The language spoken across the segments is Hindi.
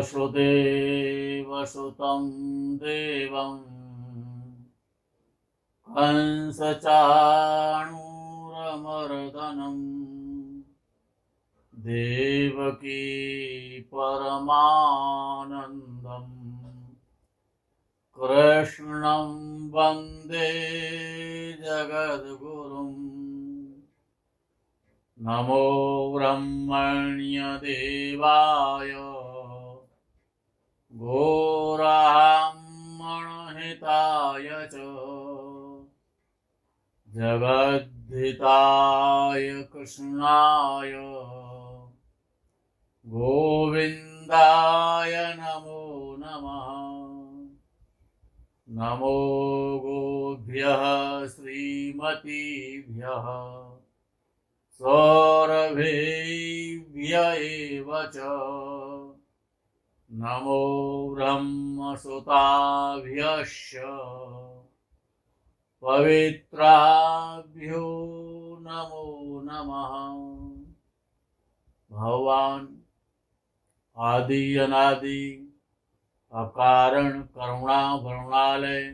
वसुदेवसुतं देवं कंसचाणूरमर्दनं देवकी परमानन्दं कृष्णं वन्दे जगद्गुरुं। नमो ब्रह्मण्यदेवाय घोराह्मणहिताय च जगद्धिताय कृष्णाय गोविन्दाय नमो नमः। नमो गोभ्यः श्रीमतीभ्यः सौरभेभ्य एव च। नमो ब्रह्मसुताभ्यश्च पवित्राभ्यो नमो नमः। भगवान आदि अनादि अकारण करुणा वरुणालय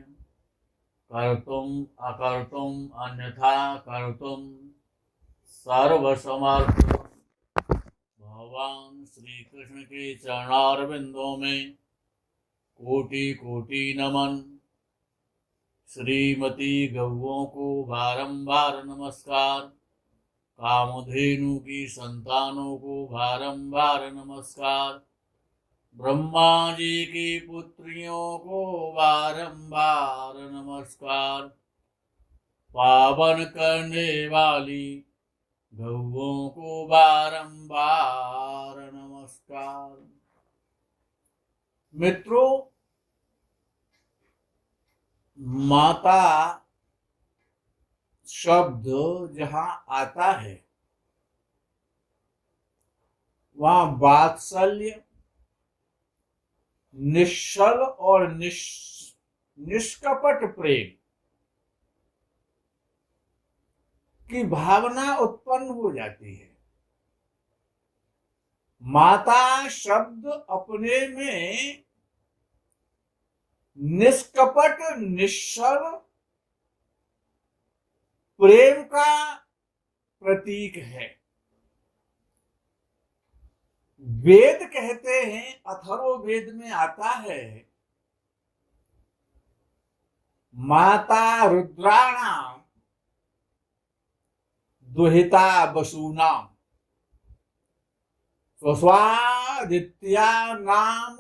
कर्तुम अकर्तुम अन्यथा कर्तुम सर्वसमर्थ भगवान श्री कृष्ण के चरणारविंदों में कोटि कोटि नमन। श्रीमती गौओं को बारंबार नमस्कार, कामधेनु की संतानों को बारंबार नमस्कार, ब्रह्मा जी की पुत्रियों को बारंबार नमस्कार, पावन करने वाली गौओं को बारंबार नमस्कार। मित्रों, माता शब्द जहां आता है वहां वात्सल्य, निश्चल और निष्कपट प्रेम की भावना उत्पन्न हो जाती है। माता शब्द अपने में निष्कपट निश्चल प्रेम का प्रतीक है। वेद कहते हैं, अथर्ववेद में आता है, माता रुद्राणाम दुहिता वसूनाम स्वस्वादित्या नाम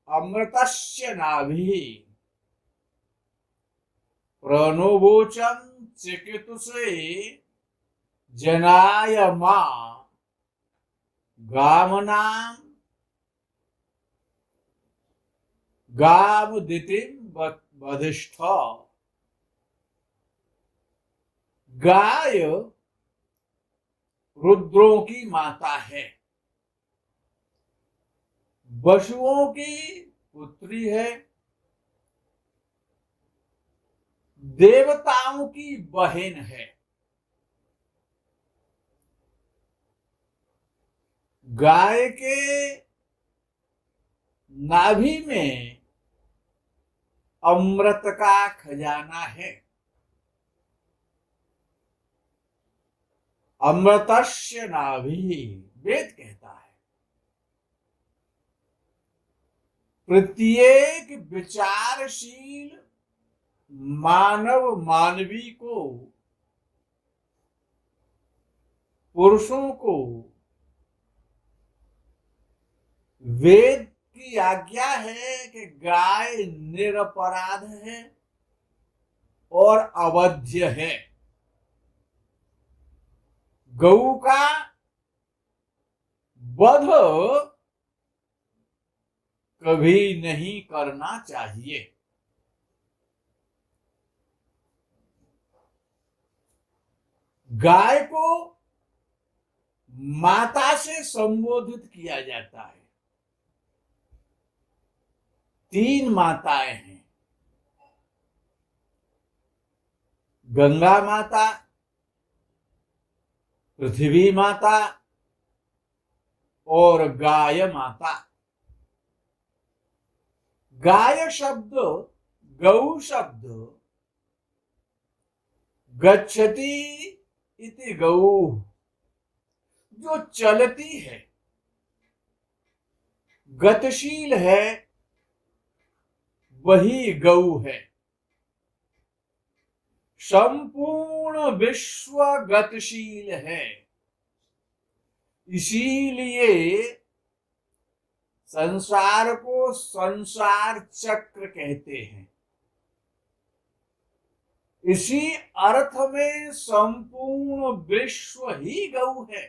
अमृतस्य नाभि प्रणोवोचम चिकितुषे जनाय मां गामनाम गामदितिं वधिष्ठ। गाय रुद्रों की माता है, वसुओं की पुत्री है, देवताओं की बहन है। गाय के नाभि में अमृत का खजाना है। अमृतस्य नाभि वेद कहता है। प्रत्येक विचारशील मानव मानवी को, पुरुषों को वेद की आज्ञा है कि गाय निरपराध है और अवध्य है। गऊ का वध कभी नहीं करना चाहिए। गाय को माता से संबोधित किया जाता है। 3 माताएं हैं, गंगा माता, पृथ्वी माता और गाय माता। गाय शब्द, गौ शब्द, गच्छति इति गौ, जो चलती है, गतिशील है, वही गौ है। संपूर्ण विश्व गतिशील है, इसीलिए संसार को संसार चक्र कहते हैं। इसी अर्थ में संपूर्ण विश्व ही गौ है।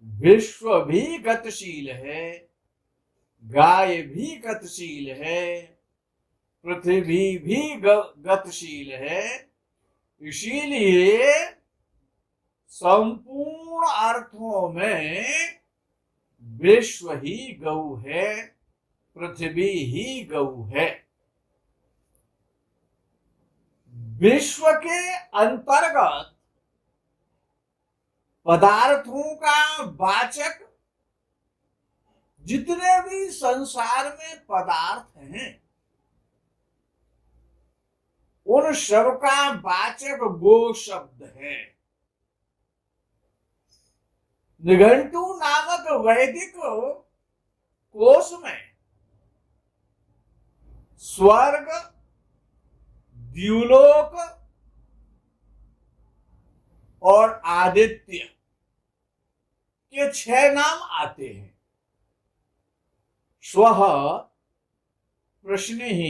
विश्व भी गतिशील है, गाय भी गतिशील है, पृथ्वी भी गतिशील है। इसीलिए संपूर्ण अर्थों में विश्व ही गौ है, पृथ्वी ही गौ है। विश्व के अंतर्गत पदार्थों का वाचक जितने भी संसार में पदार्थ हैं, उन सब का वाचक गो शब्द है। निघंटु नामक वैदिक कोश में स्वर्ग, द्युलोक और आदित्य के 6 नाम आते हैं। स्वः प्रश्निः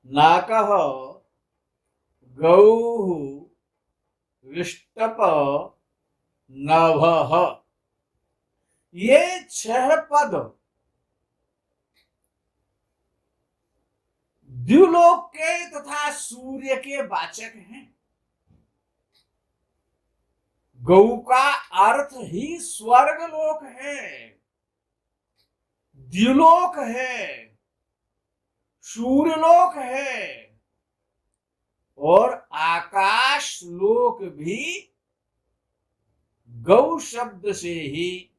नाकः गौः विष्टप नभः, ये 6 पद द्युलोक के तथा सूर्य के वाचक हैं। गौ का अर्थ ही स्वर्ग लोक है, द्युलोक है, सूर्यलोक है और आकाश लोक भी गौ शब्द से ही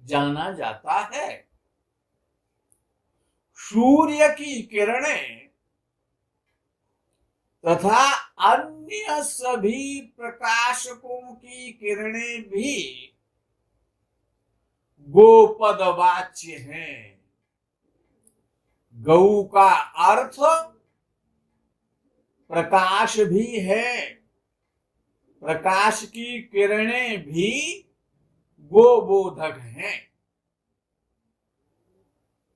जाना जाता है। सूर्य की किरणें तथा अन्य सभी प्रकाशकों की किरणें भी गोपदवाच्य हैं। गौ का अर्थ प्रकाश भी है, प्रकाश की किरणें भी गोबोधक हैं।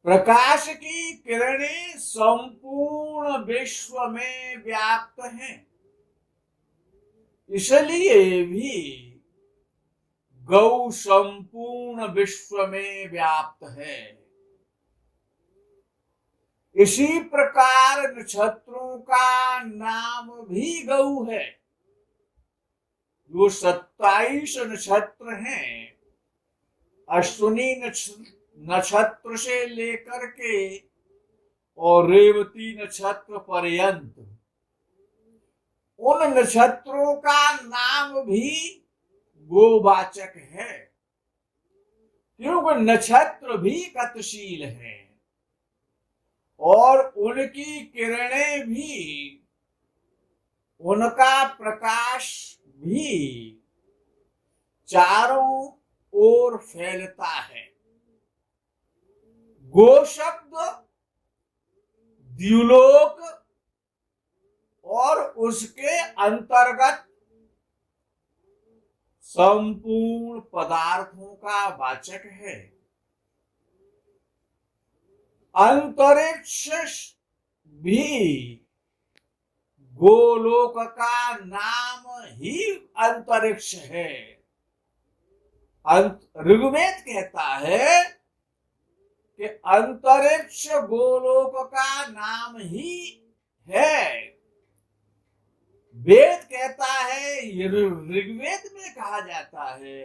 प्रकाश की किरणें संपूर्ण विश्व में व्याप्त हैं, इसलिए भी गौ संपूर्ण विश्व में व्याप्त है। इसी प्रकार नक्षत्रों का नाम भी गौ है। जो 27 नक्षत्र हैं, अश्विनी नक्षत्र से लेकर के और रेवती नक्षत्र पर्यंत, उन नक्षत्रों का नाम भी गोवाचक है, क्योंकि नक्षत्र भी गतिशील हैं और उनकी किरणें भी, उनका प्रकाश भी चारों ओर फैलता है। गो शब्द द्युलोक और उसके अंतर्गत संपूर्ण पदार्थों का वाचक है। अंतरिक्ष भी गोलोक का नाम ही अंतरिक्ष है। ऋग्वेद कहता है कि अंतरिक्ष गोलोक का नाम ही है। वेद कहता है, ऋग्वेद में कहा जाता है,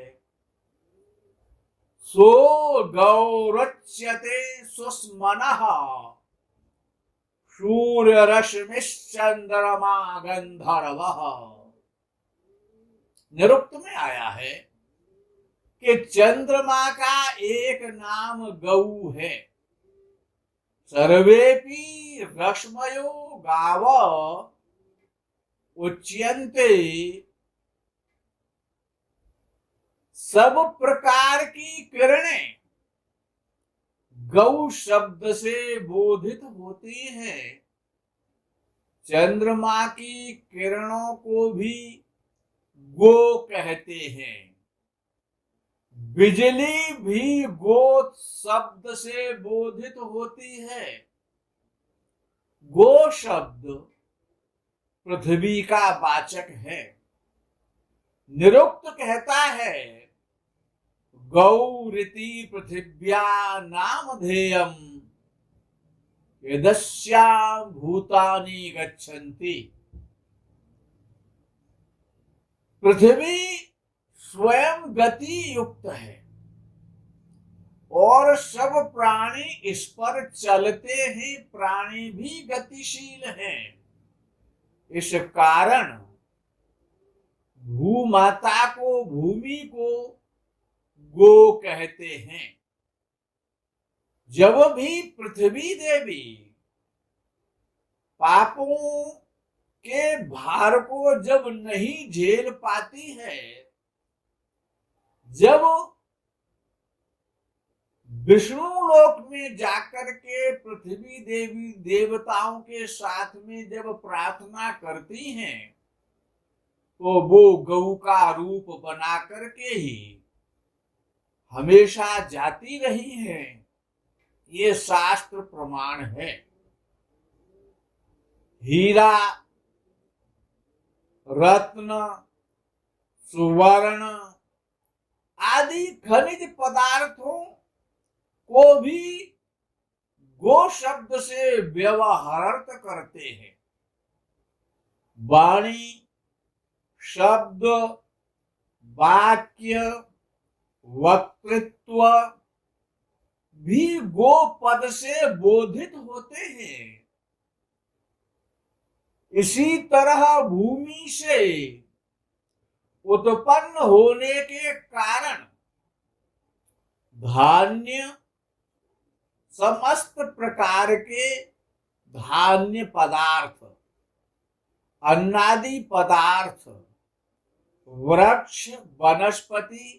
सो गौरच्यते सुस्मनः सूर्य रश्मिश्चंद्रमा गंधर्वः। निरुक्त में आया है कि चंद्रमा का एक नाम गौ है। सर्वेपि रश्मयो गाव उच्यन्ते। सब प्रकार की किरणें गौ शब्द से बोधित होती हैं। चंद्रमा की किरणों को भी गो कहते हैं। बिजली भी गो शब्द से बोधित होती है। गो शब्द पृथ्वी का वाचक है। निरुक्त कहता है गौरिति पृथिव्या नामधेयम् यदस्यां भूतानि गच्छन्ति। पृथ्वी स्वयं गति युक्त है और सब प्राणी इस पर चलते हैं। प्राणी भी गतिशील हैं। इस कारण भूमाता को, भूमि को गो कहते हैं। जब भी पृथ्वी देवी पापों के भार को जब नहीं झेल पाती है, जब विष्णु लोक में जाकर के पृथ्वी देवी देवताओं के साथ में जब प्रार्थना करती हैं, तो वो गौ का रूप बना करके ही हमेशा जाती रही हैं। ये शास्त्र प्रमाण है। हीरा, रत्न, सुवर्ण आदि खनिज पदार्थों को भी गो शब्द से व्यवहार करते हैं। वाणी, शब्द, वाक्य, वक्तृत्व भी गो पद से बोधित होते हैं। इसी तरह भूमि से उत्पन्न होने के कारण धान्य, समस्त प्रकार के धान्य पदार्थ, अन्नादि पदार्थ, वृक्ष, वनस्पति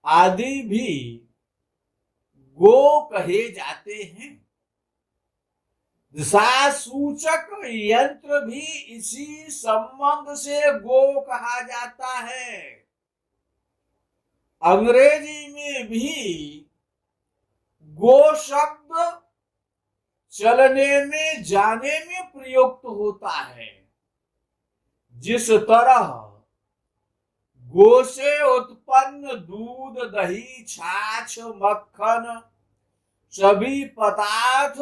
आदि भी गो कहे जाते हैं। दिशा सूचक यंत्र भी इसी संबंध से गो कहा जाता है। अंग्रेजी में भी गो शब्द चलने में, जाने में प्रयुक्त होता है। जिस तरह गो से उत्पन्न दूध, दही, छाछ, मक्खन सभी पदार्थ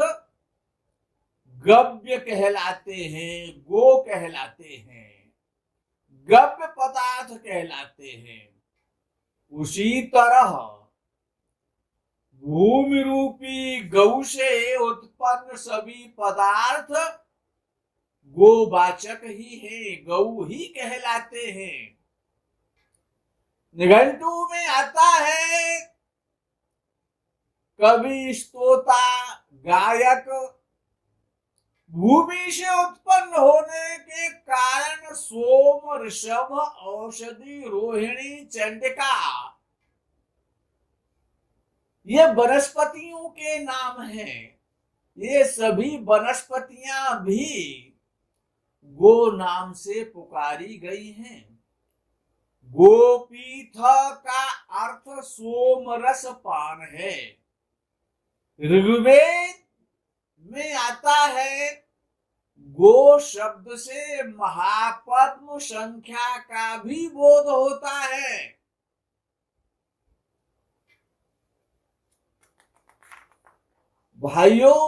गव्य कहलाते हैं, गो कहलाते हैं, गव्य पदार्थ कहलाते हैं। उसी तरह भूमि रूपी गौ से उत्पन्न सभी पदार्थ गोवाचक ही हैं, गौ ही कहलाते हैं। निघंटू में आता है कवि, स्तोता, गायक भूमि से उत्पन्न होने के कारण सोम, ऋषभ, औषधि, रोहिणी, चंडिका ये वनस्पतियों के नाम हैं। ये सभी वनस्पतियां भी गो नाम से पुकारी गई हैं। गोपीठ का अर्थ सोम रस पान है। ऋग्वेद में आता है गो शब्द से महापद्म संख्या का भी बोध होता है। भाइयों,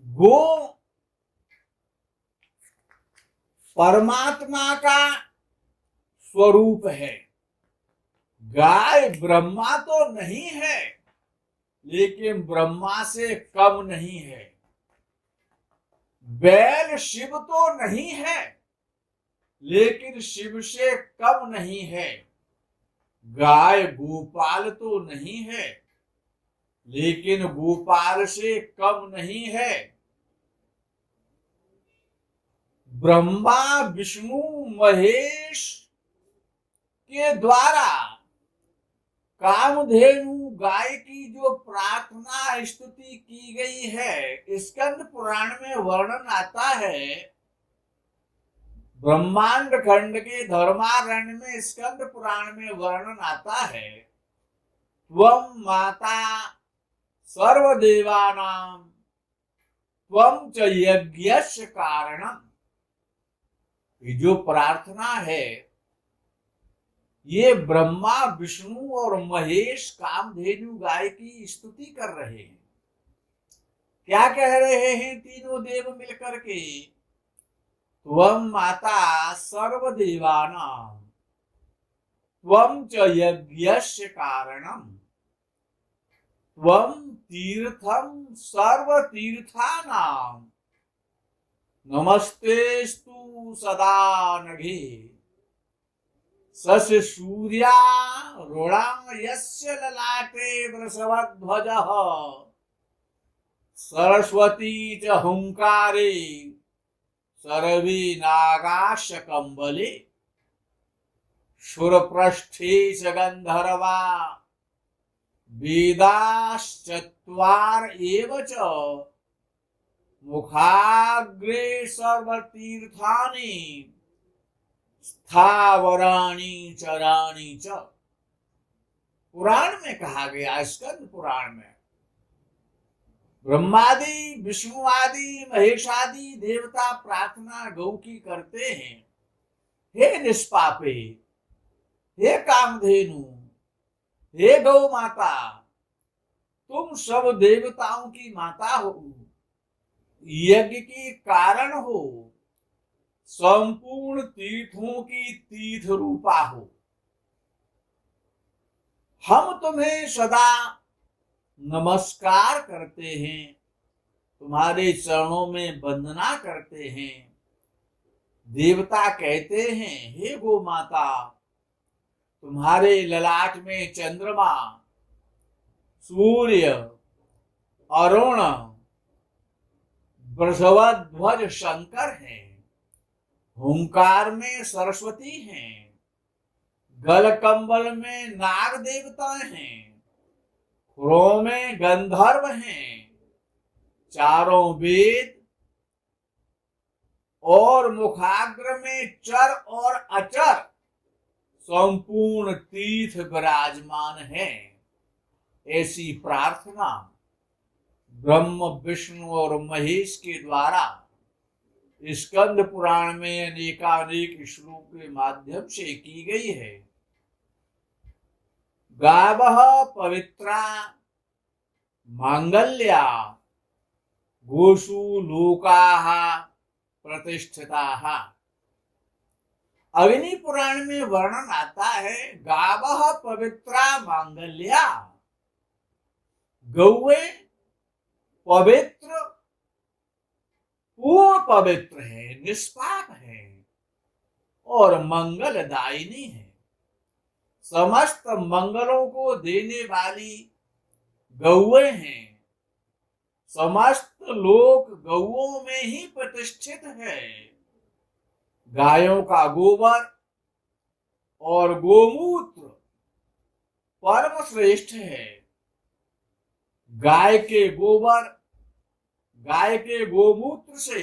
गो परमात्मा का स्वरूप है। गाय ब्रह्मा तो नहीं है, लेकिन ब्रह्मा से कम नहीं है। बैल शिव तो नहीं है, लेकिन शिव से कम नहीं है। गाय गोपाल तो नहीं है, लेकिन गोपाल से कम नहीं है। ब्रह्मा विष्णु महेश के द्वारा कामधेनु गाय की जो प्रार्थना स्तुति की गई है, स्कंद पुराण में वर्णन आता है। ब्रह्मांड खंड के धर्मारण्य में स्कंद पुराण में वर्णन आता है। त्वं माता सर्वदेवानां त्वं च यज्ञस्य कारणम्। ये जो प्रार्थना है, ये ब्रह्मा विष्णु और महेश कामधेनु गाय की स्तुति कर रहे हैं। क्या कह रहे हैं तीनों देव मिलकर के? त्वं माता सर्वदेवानां त्वं च यज्ञस्य कारणम् त्वं तीर्थं सर्वतीर्थानां नमस्तेस्तु सदा नघे शशि सूर्या रोणां यस्य ललाटे वृषभध्वजः सरस्वती च हुंकारे सर्वे नागाश्च कंबले शूरपृष्ठे च गंधर्वा वेदाश्चत्वार एव च मुखाग्रे सर्वतीर्थानि स्थावराणि चराणि च। पुराण में कहा गया, स्कंद पुराण में, ब्रह्मादि विष्णु आदि महेशादि देवता प्रार्थना गौ की करते हैं। हे निष्पापे, हे कामधेनु, हे गौ माता, तुम सब देवताओं की माता हो, यज्ञ की कारण हो, संपूर्ण तीर्थों की तीर्थ रूपा हो। हम तुम्हें सदा नमस्कार करते हैं, तुम्हारे चरणों में वंदना करते हैं। देवता कहते हैं, हे गो माता, तुम्हारे ललाट में चंद्रमा, सूर्य, अरुण, वृषभध्वज शंकर हैं, हुंकार में सरस्वती हैं, गल कंबल में नाग देवता हैं, खुरों में गंधर्व हैं, चारों वेद और मुखाग्र में चर और अचर संपूर्ण तीर्थ विराजमान है। ऐसी प्रार्थना ब्रह्म विष्णु और महेश के द्वारा स्कंद पुराण में अनेकानेक श्लोक के माध्यम से की गई है। गावः पवित्रा मांगल्या गोषु लोकाः प्रतिष्ठिताः। अग्नि पुराण में वर्णन आता है, गावः पवित्रा मांगल्या, गौए पवित्र, पूर्ण पवित्र है, निष्पाप है और मंगलदायिनी है। समस्त मंगलों को देने वाली गौएं हैं। समस्त लोक गौओं में ही प्रतिष्ठित है। गायों का गोबर और गोमूत्र परम श्रेष्ठ है। गाय के गोबर, गाय के गोमूत्र से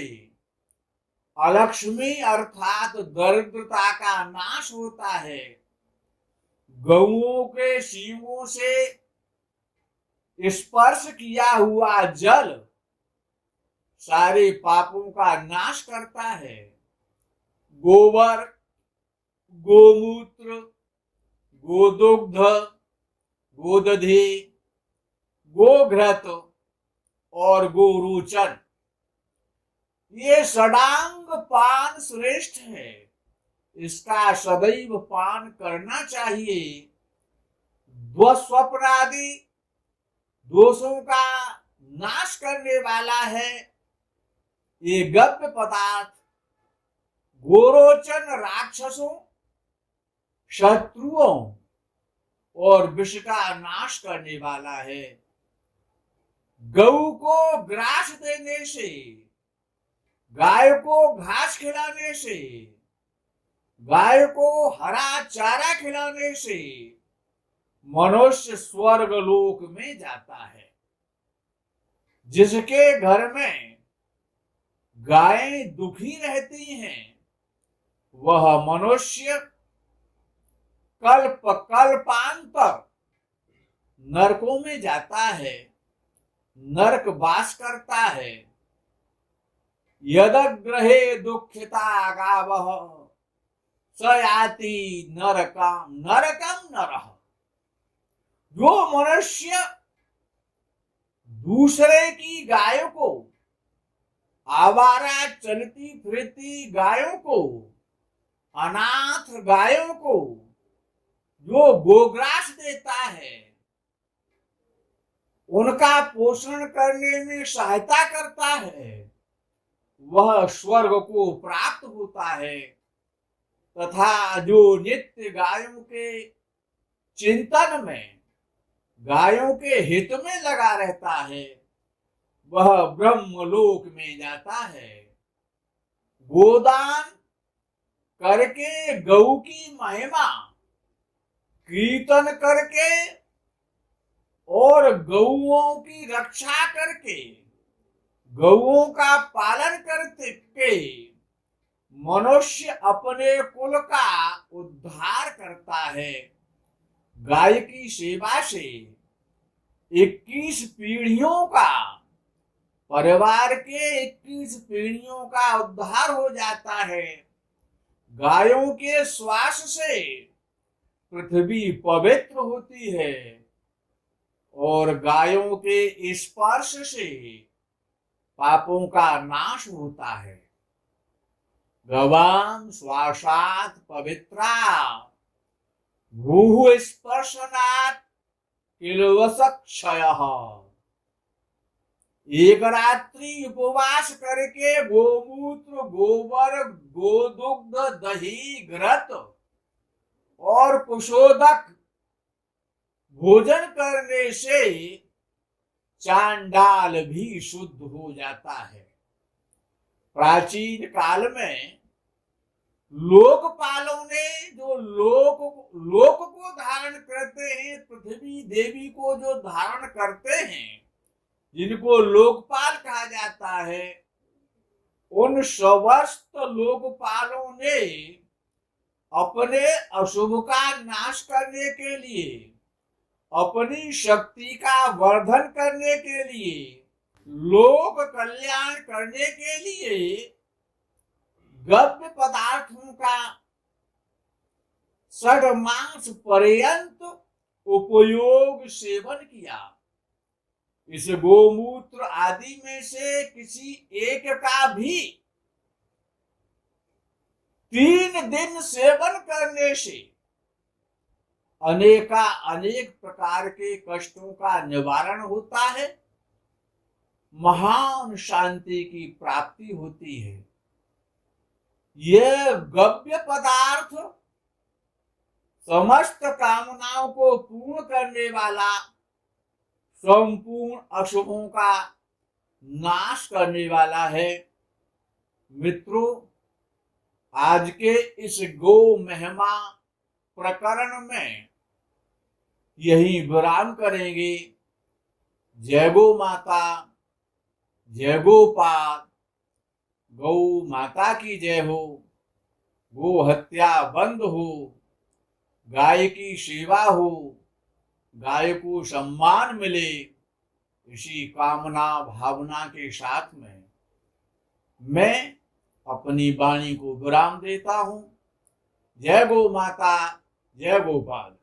अलक्ष्मी अर्थात दरिद्रता का नाश होता है। गौओं के सींगों से स्पर्श किया हुआ जल सारे पापों का नाश करता है। गोबर, गोमूत्र, गोदुग्ध, गोदधि, गोघृत और गोरोचन, ये षडांग पान श्रेष्ठ है। इसका सदैव पान करना चाहिए। स्वप्न आदि दोषों का नाश करने वाला है ये गव्य पदार्थ। गोरोचन राक्षसों, शत्रुओं और विष का नाश करने वाला है। गऊ को ग्रास देने से, गाय को घास खिलाने से, गाय को हरा चारा खिलाने से मनुष्य स्वर्ग लोक में जाता है। जिसके घर में गायें दुखी रहती हैं वह मनुष्य कल्प कल्पांतर नरकों में जाता है, नरक वास करता है। यदग्रहे दुखिता गावः स याति नरकम नरकम नरः। जो मनुष्य दूसरे की गायों को, आवारा चलती फिरती गायों को, अनाथ गायों को जो गोग्रास देता है, उनका पोषण करने में सहायता करता है, वह स्वर्ग को प्राप्त होता है। तथा जो नित्य गायों के चिंतन में, गायों के हित में लगा रहता है, वह ब्रह्मलोक में जाता है। गोदान करके गौ की महिमा कीर्तन करके और गौओं की रक्षा करके, गौओं का पालन करते के मनुष्य अपने कुल का उद्धार करता है। गाय की सेवा से 21 पीढ़ियों का, परिवार के 21 पीढ़ियों का उद्धार हो जाता है। गायों के श्वास से पृथ्वी पवित्र होती है और गायों के स्पर्श से पापों का नाश होता है। गवां श्वासात् पवित्रा भूः स्पर्शनात् किल्वषक्षयः। एक रात्रि उपवास करके गोमूत्र, गोबर, गोदुग्ध, दही, घृत और कुशोदक भोजन करने से चांडाल भी शुद्ध हो जाता है। प्राचीन काल में लोकपालों ने जो लोक को धारण करते हैं, पृथ्वी देवी को जो धारण करते हैं, जिनको लोकपाल कहा जाता है, उन समस्त लोकपालों ने अपने अशुभ का नाश करने के लिए, अपनी शक्ति का वर्धन करने के लिए, लोक कल्याण करने के लिए गव्य पदार्थों का षड्मास पर्यंत उपयोग सेवन किया। इस गोमूत्र आदि में से किसी एक का भी 3 दिन सेवन करने से अनेक प्रकार के कष्टों का निवारण होता है, महान शांति की प्राप्ति होती है। यह गव्य पदार्थ समस्त कामनाओं को पूर्ण करने वाला, संपूर्ण अशुभों का नाश करने वाला है। मित्रों, आज के इस गो महिमा प्रकरण में यही विराम करेंगे। जय गो माता, जय गोपाल, गौ माता की जय हो। गो हत्या बंद हो, गाय की सेवा हो, गाय को सम्मान मिले, इसी कामना भावना के साथ में मैं अपनी वाणी को विराम देता हूं। जय गो माता, जय गोपाल।